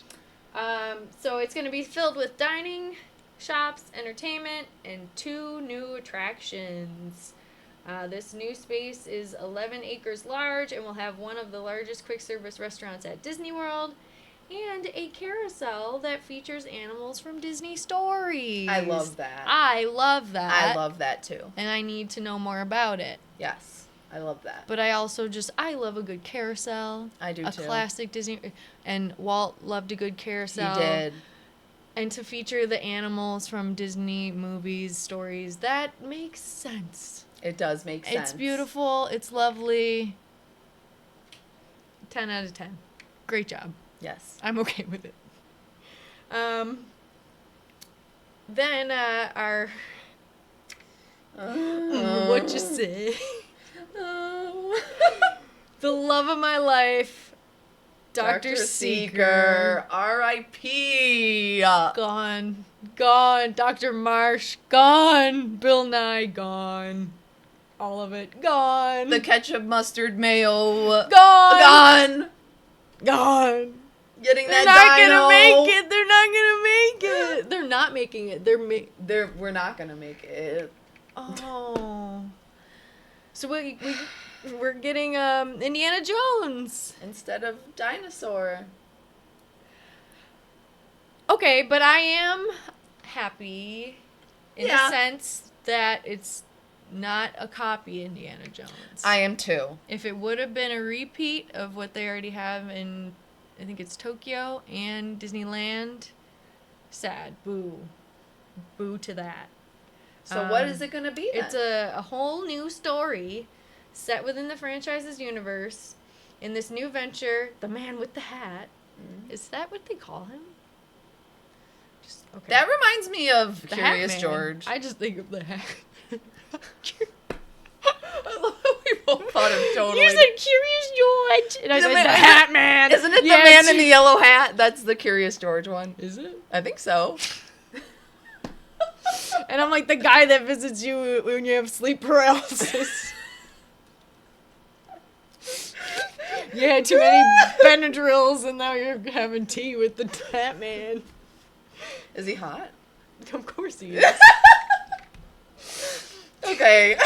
So it's going to be filled with dining, shops, entertainment, and 2 new attractions. This new space is 11 acres large and will have one of the largest quick service restaurants at Disney World and a carousel that features animals from Disney stories. I love that. I love that. I love that too. And I need to know more about it. Yes. I love that. But I also I love a good carousel. I do too. A classic Disney. And Walt loved a good carousel. He did. And to feature the animals from Disney movies, stories, that makes sense. It does make sense. It's beautiful. It's lovely. 10 out of 10. Great job. Yes. I'm okay with it. Then our... what you say? The love of my life, Dr. Seeker. R.I.P. Gone. Dr. Marsh, gone. Bill Nye, gone. All of it, gone. The ketchup, mustard, mayo, gone. Getting They're that not dino. gonna make it. They're not gonna make it. They're not making it. We're not gonna make it. Oh. So we're getting Indiana Jones instead of dinosaur. Okay, but I am happy in the sense that it's not a copy Indiana Jones. I am too. If it would have been a repeat of what they already have in, I think it's Tokyo and Disneyland, sad. Boo to that. So what is it going to be then? It's a whole new story set within the franchise's universe. In this new venture, the man with the hat. Mm-hmm. Is that what they call him? Okay. That reminds me of the Curious George. I just think of the hat. I love how we both thought of totally. You said Curious George. And I said the Hat Man. Isn't it the man in the yellow hat? That's the Curious George one. Is it? I think so. And I'm like the guy that visits you when you have sleep paralysis. You had too many Benadryls and now you're having tea with the Hat Man. Is he hot? Of course he is. Okay.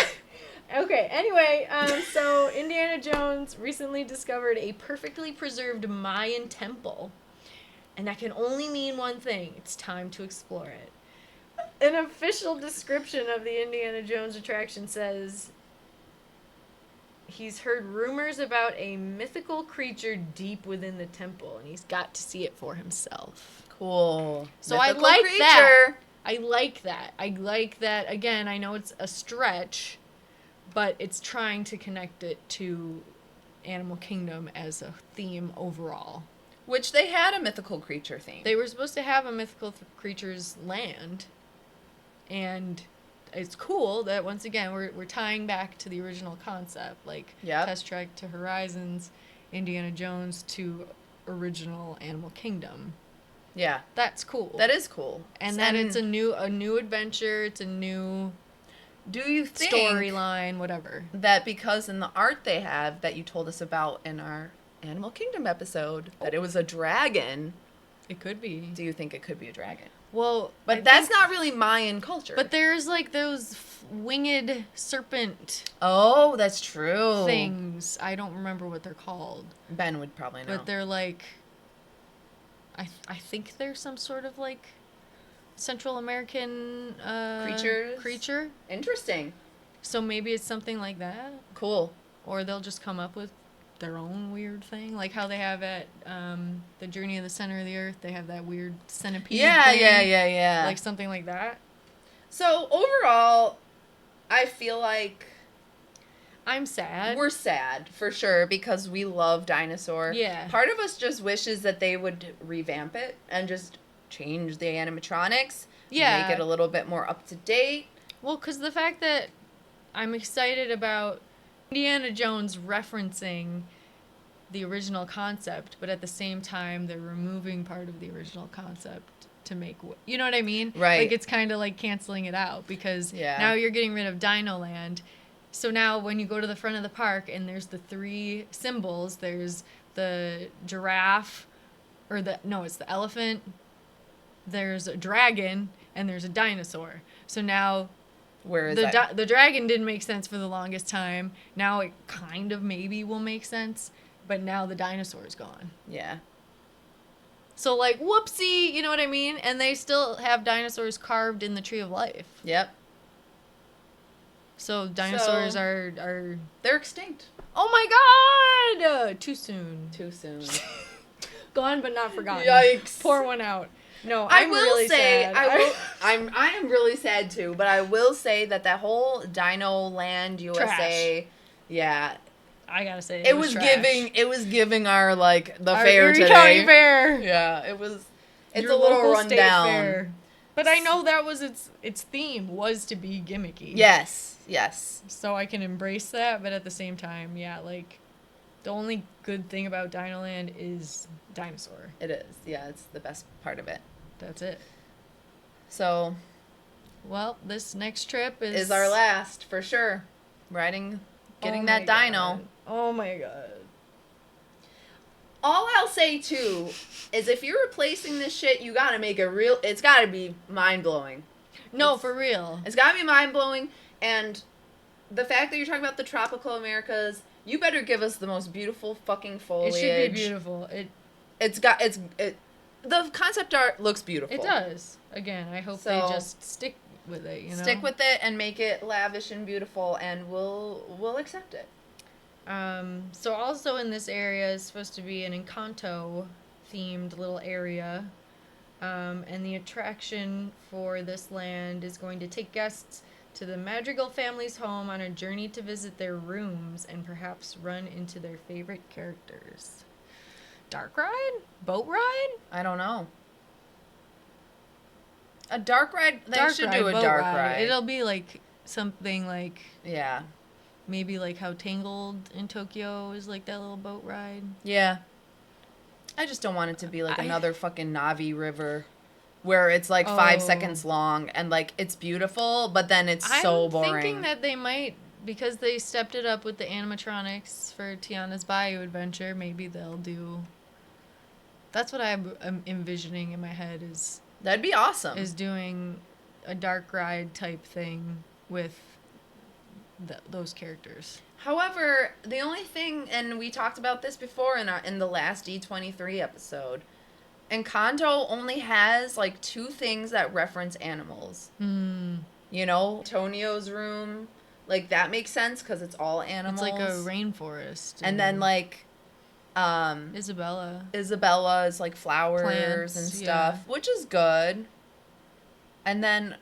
Okay, anyway, so Indiana Jones recently discovered a perfectly preserved Mayan temple. And that can only mean one thing. It's time to explore it. An official description of the Indiana Jones attraction says he's heard rumors about a mythical creature deep within the temple, and he's got to see it for himself. Cool. So Mythical I like creature. that. I like that. I like that. Again, I know it's a stretch, but it's trying to connect it to Animal Kingdom as a theme overall. Which they had a mythical creature theme. They were supposed to have a mythical creatures land, and it's cool that once again we're tying back to the original concept, like Test Track to Horizons, Indiana Jones to original Animal Kingdom. Yeah, that's cool. That is cool. And then it's a new adventure. It's a new. Do you think storyline, whatever, that because in the art they have that you told us about in our Animal Kingdom episode that it was a dragon? It could be. Do you think it could be a dragon? Well, but that's not really Mayan culture. But there's like those winged serpent. Oh, that's true. Things. I don't remember what they're called. Ben would probably know. But they're like. I think they're some sort of like Central American creature. Interesting. So maybe it's something like that. Cool. Or they'll just come up with their own weird thing, like how they have at the Journey of the Center of the Earth. They have that weird centipede. Thing. Yeah. Like something like that. So overall, I feel like I'm sad. We're sad for sure because we love Dinosaur. Yeah. Part of us just wishes that they would revamp it and just change the animatronics. Yeah. Make it a little bit more up to date. Well, because the fact that I'm excited about Indiana Jones referencing the original concept, but at the same time they're removing part of the original concept to make, you know what I mean? Right. Like it's kind of like canceling it out because now you're getting rid of Dino Land. So now when you go to the front of the park and there's the three symbols, there's the giraffe, it's the elephant, there's a dragon, and there's a dinosaur. So now where is the dragon didn't make sense for the longest time. Now it kind of maybe will make sense, but now the dinosaur is gone. Yeah. So like whoopsie, you know what I mean? And they still have dinosaurs carved in the Tree of Life. Yep. So dinosaurs are they're extinct. Oh my god! Too soon. Gone but not forgotten. Yikes. Pour one out. No, I am really sad too, but I will say that whole Dino Land USA, trash. Yeah, I gotta say it was giving our our fair Erie today. County Fair. Yeah, it was. It's Your a little local rundown. State fair. But I know that was its theme was to be gimmicky. Yes. So I can embrace that, but at the same time, the only good thing about Dino Land is dinosaur. It is. Yeah, it's the best part of it. That's it. So, well, this next trip is our last for sure. Getting that dino. Oh my god. All I'll say too is if you're replacing this shit, you gotta make it real. It's gotta be mind blowing. No, for real. It's gotta be mind blowing, and the fact that you're talking about the tropical Americas, you better give us the most beautiful fucking foliage. It should be beautiful. The concept art looks beautiful. It does. Again, I hope they just stick with it. You know, stick with it and make it lavish and beautiful, and we'll accept it. So also in this area is supposed to be an Encanto themed little area. And the attraction for this land is going to take guests to the Madrigal family's home on a journey to visit their rooms and perhaps run into their favorite characters. Dark ride? Boat ride? I don't know. A dark ride? They should do a dark ride. It'll be like something like... Yeah. Maybe like how Tangled in Tokyo is like that little boat ride. Yeah. I just don't want it to be like another fucking Navi River where it's like 5 seconds long and like it's beautiful, but then it's so boring. I'm thinking that they might, because they stepped it up with the animatronics for Tiana's Bayou Adventure, maybe they'll do... That's what I'm envisioning in my head is... That'd be awesome. Is doing a dark ride type thing with those characters. However, the only thing, and we talked about this before in the last D23 episode, Encanto only has like 2 things that reference animals. You know, Tonio's room, like that makes sense because it's all animals. It's like a rainforest. And then like Isabella is like flowers Plants, and stuff, which is good. And then,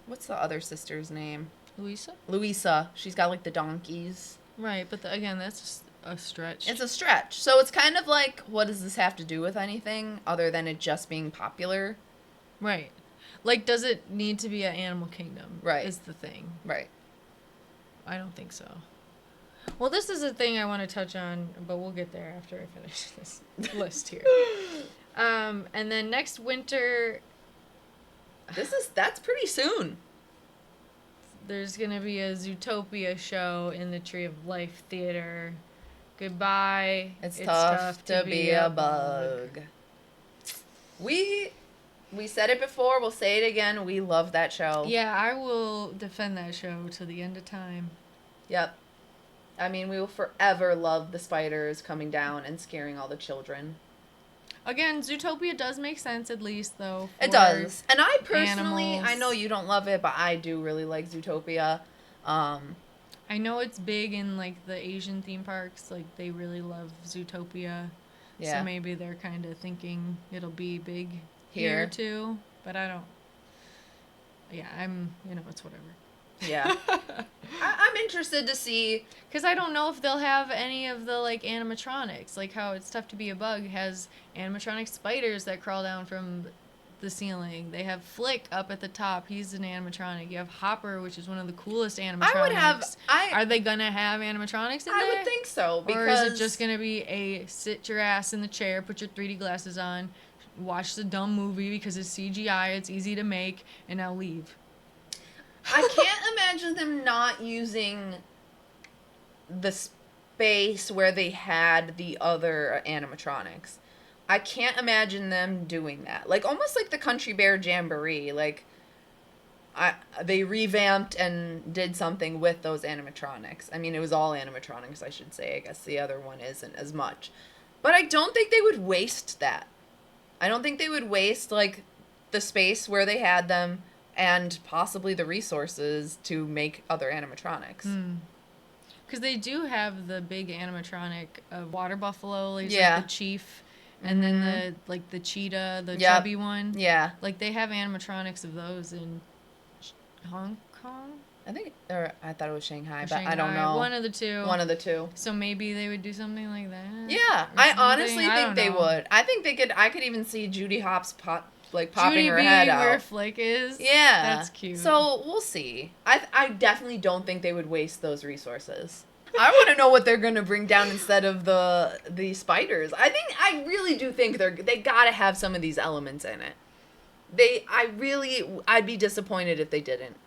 what's the other sister's name? Louisa. She's got like the donkeys. Right, but again, that's just a stretch. It's a stretch. So it's kind of like, what does this have to do with anything other than it just being popular? Right. Like, does it need to be an animal kingdom? Right. Is the thing. Right. I don't think so. Well, this is a thing I want to touch on, but we'll get there after I finish this list here. And then next winter... That's pretty soon. There's going to be a Zootopia show in the Tree of Life Theater. Goodbye. It's tough to be a bug. We said it before, we'll say it again. We love that show. Yeah, I will defend that show till the end of time. Yep. I mean, we will forever love the spiders coming down and scaring all the children. Again, Zootopia does make sense, at least, though. It does. And I personally, animals. I know you don't love it, but I do really like Zootopia. I know it's big in, like, the Asian theme parks. Like, they really love Zootopia. Yeah. So maybe they're kind of thinking it'll be big here, too. But I don't... Yeah, it's whatever. Yeah. I'm interested to see... Because I don't know if they'll have any of the, like, animatronics. Like, how It's Tough to Be a Bug has animatronic spiders that crawl down from the ceiling. They have Flick up at the top. He's an animatronic. You have Hopper, which is one of the coolest animatronics. Are they going to have animatronics in there? I would think so. Because... Or is it just going to be a sit your ass in the chair, put your 3D glasses on, watch the dumb movie because it's CGI, it's easy to make, and now leave? I can't imagine them not using the space where they had the other animatronics. I can't imagine them doing that. Like, almost like the Country Bear Jamboree. Like, they revamped and did something with those animatronics. I mean, it was all animatronics, I should say. I guess the other one isn't as much. But I don't think they would waste that. I don't think they would waste, like, the space where they had them and possibly the resources to make other animatronics. Because they do have the big animatronic of Water Buffalo, like yeah. The chief, and then the cheetah, the chubby one. Yeah. Like, they have animatronics of those in Hong Kong? I thought it was Shanghai, but Shanghai. I don't know. One of the two. So maybe they would do something like that? Yeah, I honestly think they would. I think they could. I could even see Judy Hopps popping her head out. Where Flick is? Yeah. That's cute. So, we'll see. I definitely don't think they would waste those resources. I want to know what they're going to bring down instead of the spiders. I really do think they got to have some of these elements in it. I'd be disappointed if they didn't.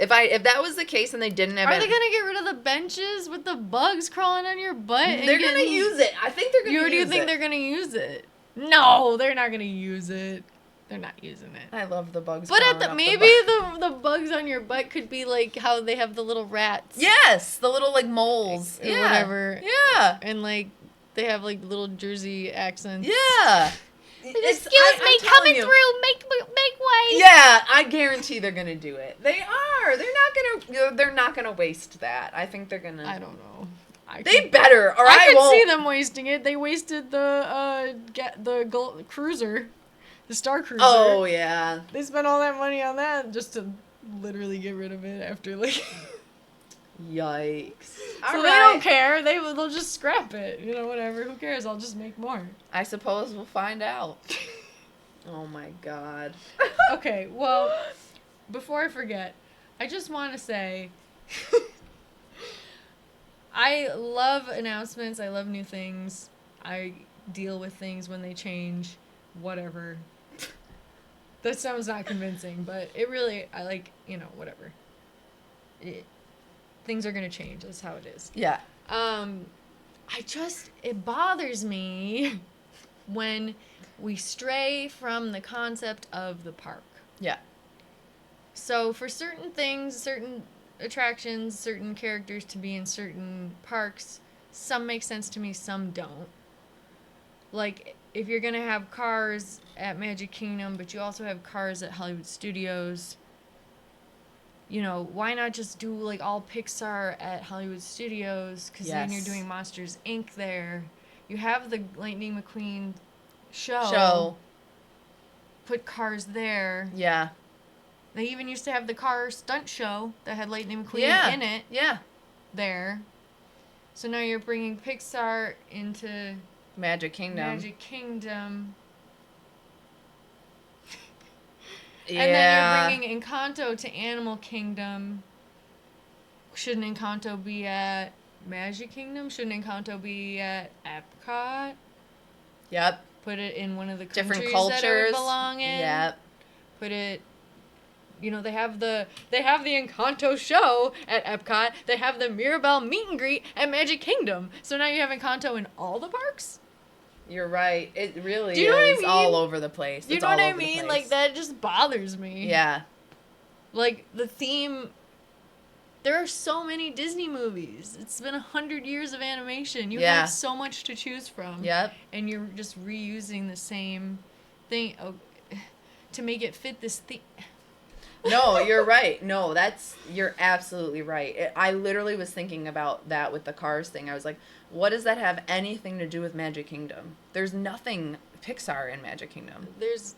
If that was the case and they didn't have... Are they going to get rid of the benches with the bugs crawling on your butt? They're going to use it. I think they're going to use it. Do you think they're going to use it? No, they're not going to use it. They're not using it. I love the bugs. But the bugs on your butt could be like how they have the little rats. Yes, the little like moles. Or whatever. Yeah. And like they have like little Jersey accents. Yeah. Excuse me, coming through. Make way. Yeah, I guarantee they're gonna do it. They are. They're not gonna waste that. I think they're gonna. I don't know. They better, or I won't. could see them wasting it. They wasted the cruiser, the Star Cruiser. Oh yeah. They spent all that money on that just to literally get rid of it after like. Yikes. So they don't care. They'll just scrap it. You know, whatever. Who cares? I'll just make more. I suppose we'll find out. Oh my god. Okay, well, before I forget, I just want to say I love announcements. I love new things. I deal with things when they change. Whatever. That sounds not convincing, but it really, I like, whatever. Things are going to change. That's how it is. Yeah. It bothers me when we stray from the concept of the park. Yeah. So for certain things, certain attractions, certain characters to be in certain parks, some make sense to me, some don't. Like, if you're going to have cars at Magic Kingdom, but you also have cars at Hollywood Studios, you know, why not just do like all Pixar at Hollywood Studios? Because then you're Yes. doing Monsters Inc. there. You have the Lightning McQueen show. Put cars there. Yeah. They even used to have the car stunt show that had Lightning McQueen in it. Yeah. There. So now you're bringing Pixar into Magic Kingdom. Yeah. And then you're bringing Encanto to Animal Kingdom. Shouldn't Encanto be at Magic Kingdom? Shouldn't Encanto be at Epcot? Yep. Put it in one of the Different countries cultures that it would belong in. Yep. Put it, you know, they have the Encanto show at Epcot. They have the Mirabelle meet and greet at Magic Kingdom. So now you have Encanto in all the parks? You're right. It really Do you know what I is mean? all over the place. You It's know all what I over the mean? place. Like, that just bothers me. Yeah. Like, the theme... There are so many Disney movies. It's been 100 years of animation. You have so much to choose from. Yep. And you're just reusing the same thing to make it fit this theme. No, you're right. No, you're absolutely right. I literally was thinking about that with the Cars thing. I was like, what does that have anything to do with Magic Kingdom? There's nothing Pixar in Magic Kingdom. There's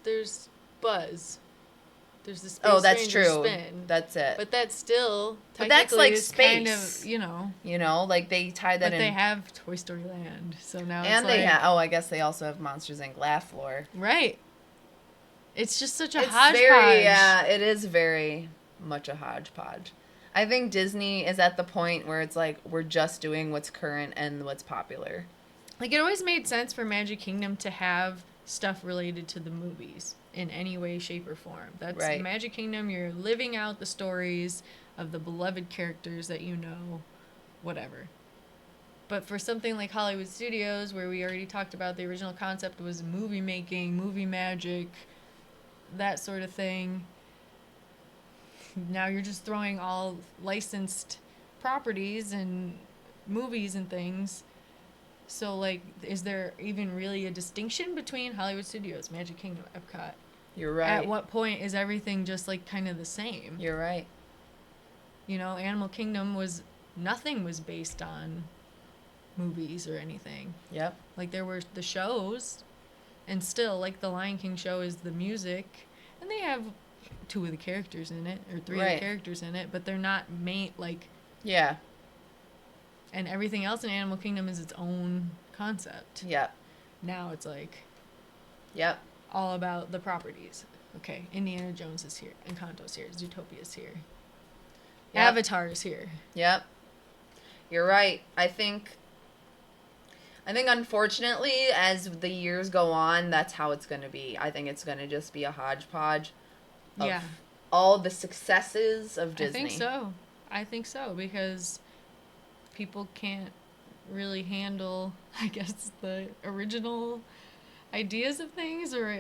Buzz. There's the Space Oh, that's Ranger true. spin. That's it. But that's still But that's like is space. kind of, you know. You know, like they tie that but in. they have Toy Story Land, so now and it's they like, have. Oh, I guess they also have Monsters Inc. Laugh Floor. right. It's just such a It's hodgepodge. it is very much a hodgepodge. I think Disney is at the point where it's like we're just doing what's current and what's popular. Like, it always made sense for Magic Kingdom to have stuff related to the movies in any way, shape, or form. That's Right. Magic Kingdom. You're living out the stories of the beloved characters that you know, whatever. But for something like Hollywood Studios, where we already talked about the original concept was movie making, movie magic, that sort of thing. Now you're just throwing all licensed properties and movies and things. So, like, is there even really a distinction between Hollywood Studios, Magic Kingdom, Epcot? You're right. At what point is everything just, like, kind of the same? You're right. You know, Animal Kingdom nothing was based on movies or anything. Yep. Like, there were the shows, and still, like, the Lion King show is the music, and they have 2 of the characters in it, or 3 of the characters in it, but they're not made, like... Yeah. And everything else in Animal Kingdom is its own concept. Yep. Now it's, like... Yep. All about the properties. Okay, Indiana Jones is here, Encanto's here, Zootopia's here. Yep. Avatar is here. Yep. You're right. I think unfortunately, as the years go on, that's how it's going to be. I think it's going to just be a hodgepodge of all the successes of Disney. I think so, because people can't really handle, I guess, the original ideas of things, or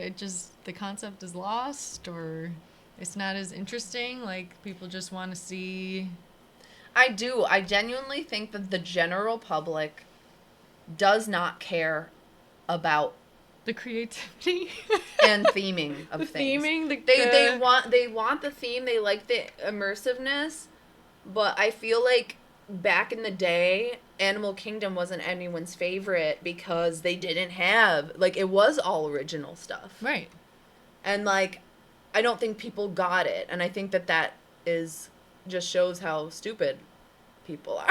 the concept is lost, or it's not as interesting. Like, people just want to see... I genuinely think that the general public does not care about the creativity and theming of things. They want the theme, they like the immersiveness, but I feel like back in the day, Animal Kingdom wasn't anyone's favorite because they didn't have, like, it was all original stuff. Right. And, like, I don't think people got it, and I think that is just shows how stupid people are.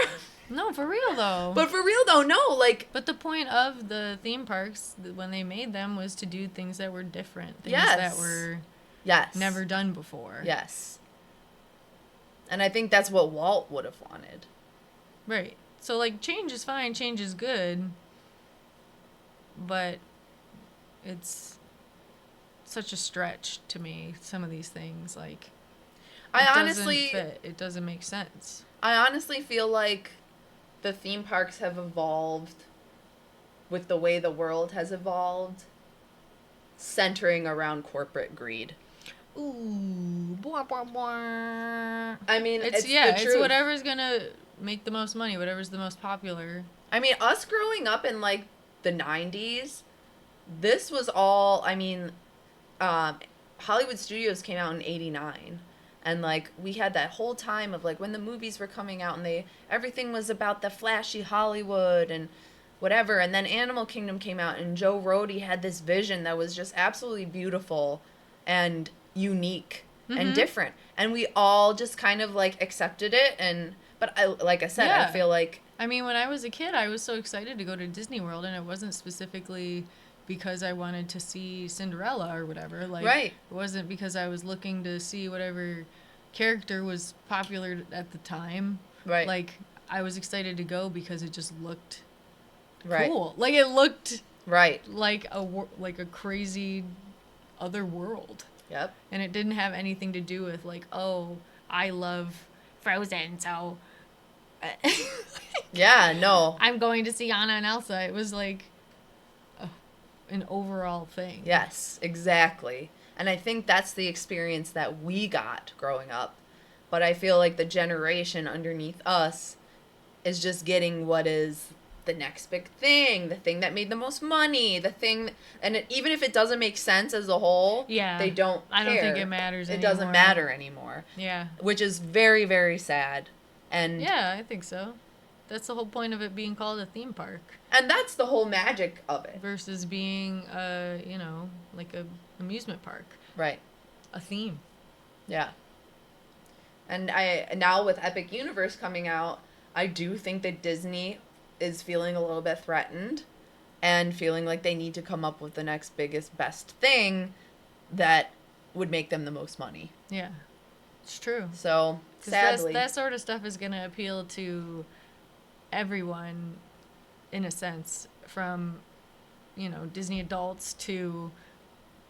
No, for real, though. But for real, though, no, like... But the point of the theme parks, when they made them, was to do things that were different. Things that were never done before. Yes. And I think that's what Walt would have wanted. Right. So, like, change is fine, change is good, but it's such a stretch to me, some of these things. Like, it doesn't make sense. I honestly feel like the theme parks have evolved with the way the world has evolved, centering around corporate greed. Ooh, blah, blah, blah. I mean, it's the it's truth. whatever's gonna make the most money, whatever's the most popular. I mean, us growing up in, like, the 90s, this was all, I mean, Hollywood Studios came out in 89. And, like, we had that whole time of, like, when the movies were coming out and everything was about the flashy Hollywood and whatever. And then Animal Kingdom came out and Joe Rohde had this vision that was just absolutely beautiful and unique and different. And we all just kind of, like, accepted it. But like I said, I feel like... I mean, when I was a kid, I was so excited to go to Disney World, and it wasn't specifically because I wanted to see Cinderella or whatever. Like, right. It wasn't because I was looking to see whatever character was popular at the time. Right. Like, I was excited to go because it just looked right. cool. Like, it looked right. like a crazy other world. Yep. And it didn't have anything to do with, like, oh, I love Frozen, so... yeah, no. I'm going to see Anna and Elsa. It was like an overall thing. Yes, exactly. And I think that's the experience that we got growing up. But I feel like the generation underneath us is just getting what is the next big thing, the thing that made the most money, the thing, and even if it doesn't make sense as a whole, they don't care. I don't think it matters anymore. It doesn't matter anymore. Yeah. Which is very, very sad. And yeah, I think so. That's the whole point of it being called a theme park. And that's the whole magic of it. Versus being, like a amusement park. Right. A theme. Yeah. And now with Epic Universe coming out, I do think that Disney is feeling a little bit threatened and feeling like they need to come up with the next biggest, best thing that would make them the most money. Yeah. It's true. So, sadly. That sort of stuff is going to appeal to everyone, in a sense, from, Disney adults to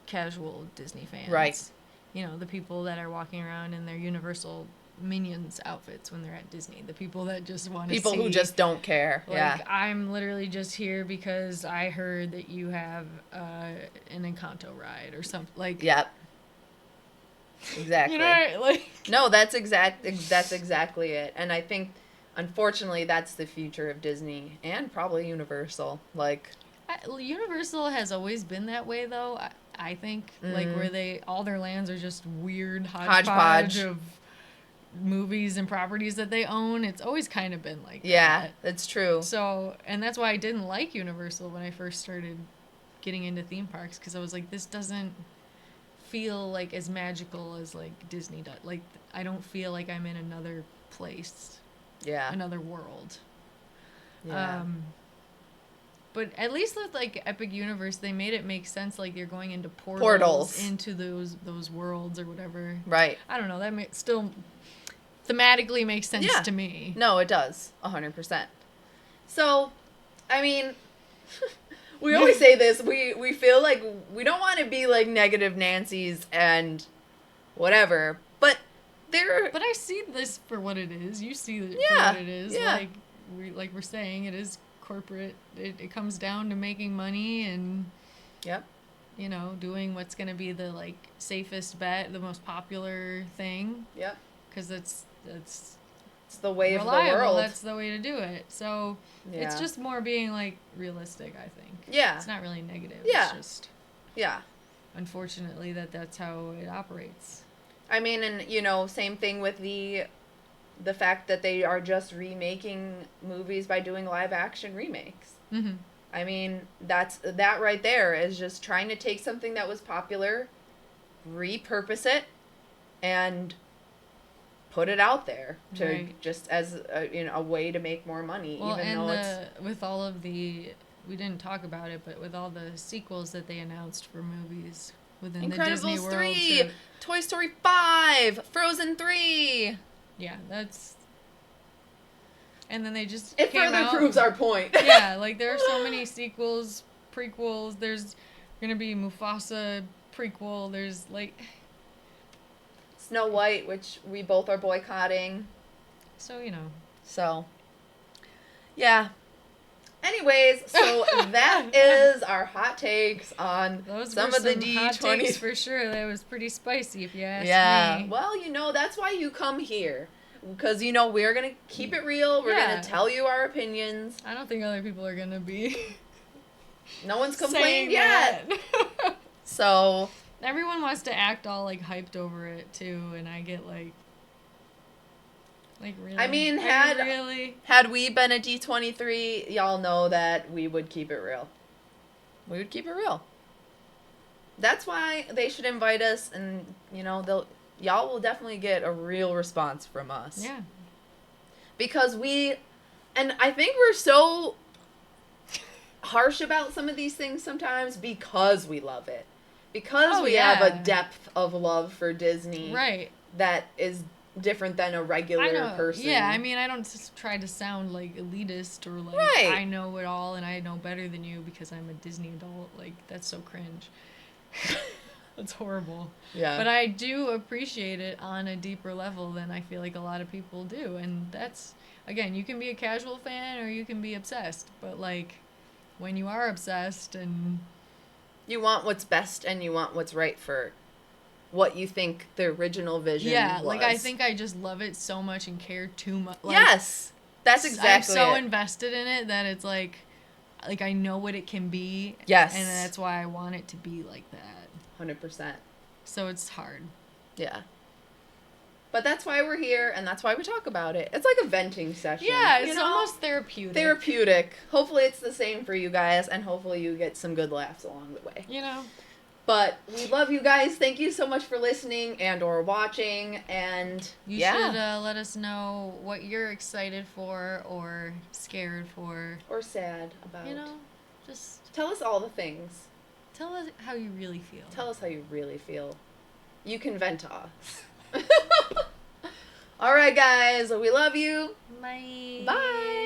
casual Disney fans. Right. The people that are walking around in their Universal Minions outfits when they're at Disney. The people that just want to see... People who just don't care. Like, I'm literally just here because I heard that you have an Encanto ride or something. Like... Yep. Exactly. No, that's exactly it. And I think, unfortunately, that's the future of Disney and probably Universal. Like, Universal has always been that way, though. I think, like, where all their lands are just weird hodgepodge of movies and properties that they own. It's always kind of been like that. Yeah, that's true. So, and that's why I didn't like Universal when I first started getting into theme parks, because I was like, this doesn't feel like as magical as like Disney does. Like, I don't feel like I'm in another place. Yeah. Another world. Yeah. But at least with like Epic Universe, they made it make sense. Like, you're going into portals into those worlds or whatever. Right. I don't know. That still thematically makes sense to me. No, it does. 100%. So, I mean, we always say this. We feel like we don't want to be like negative Nancy's and whatever, but But I see this for what it is. You see it for what it is. Yeah. Like we're saying, it is corporate. It comes down to making money and yep. Doing what's going to be the like safest bet, the most popular thing. Yep. Because it's the way reliable. of the world. That's the way to do it. So it's just more being like realistic, I think. Yeah. It's not really negative. Yeah. It's just unfortunately that's how it operates. I mean, and same thing with the fact that they are just remaking movies by doing live action remakes. Mm-hmm. I mean, that right there is just trying to take something that was popular, repurpose it, and put it out there to just as a way to make more money. Well, even though it's with all of we didn't talk about it, but with all the sequels that they announced for movies within the Disney World, 3, Toy Story 5, Frozen 3. Yeah, that's. And then they just it came further out, proves our point. Yeah, like there are so many sequels, prequels. There's gonna be Mufasa prequel. There's like Snow White, which we both are boycotting. So So, yeah. Anyways, so that is our hot takes on some of the D23 hot takes for sure. That was pretty spicy, if you ask me. Yeah. Well, that's why you come here. Because, we're going to keep it real. We're going to tell you our opinions. I don't think other people are going to be no one's complained yet. So, Everyone wants to act all, like, hyped over it, too, and I get, like, really? I mean, had we been a D23, y'all know that we would keep it real. We would keep it real. That's why they should invite us, and, you know, y'all will definitely get a real response from us. Yeah. Because and I think we're so harsh about some of these things sometimes because we love it. Because we have a depth of love for Disney. Right. That is different than a regular person. Yeah, I mean, I don't just try to sound, like, elitist or, like, I know it all and I know better than you because I'm a Disney adult. Like, that's so cringe. That's horrible. Yeah. But I do appreciate it on a deeper level than I feel like a lot of people do. And that's, again, you can be a casual fan or you can be obsessed. But, like, when you are obsessed and... You want what's best and you want what's right for what you think the original vision was. Like, I think I just love it so much and care too much. Like, yes! That's exactly I'm so invested in it that it's like I know what it can be. Yes. And that's why I want it to be like that. 100%. So it's hard. Yeah. But that's why we're here, and that's why we talk about it. It's like a venting session. Yeah, it's almost therapeutic. Therapeutic. Hopefully it's the same for you guys, and hopefully you get some good laughs along the way. You know. But we love you guys. Thank you so much for listening and or watching, and you should let us know what you're excited for or scared for. Or sad about. You know, just... Tell us all the things. Tell us how you really feel. Tell us how you really feel. You can vent to us. All right, guys. We love you. Bye. Bye.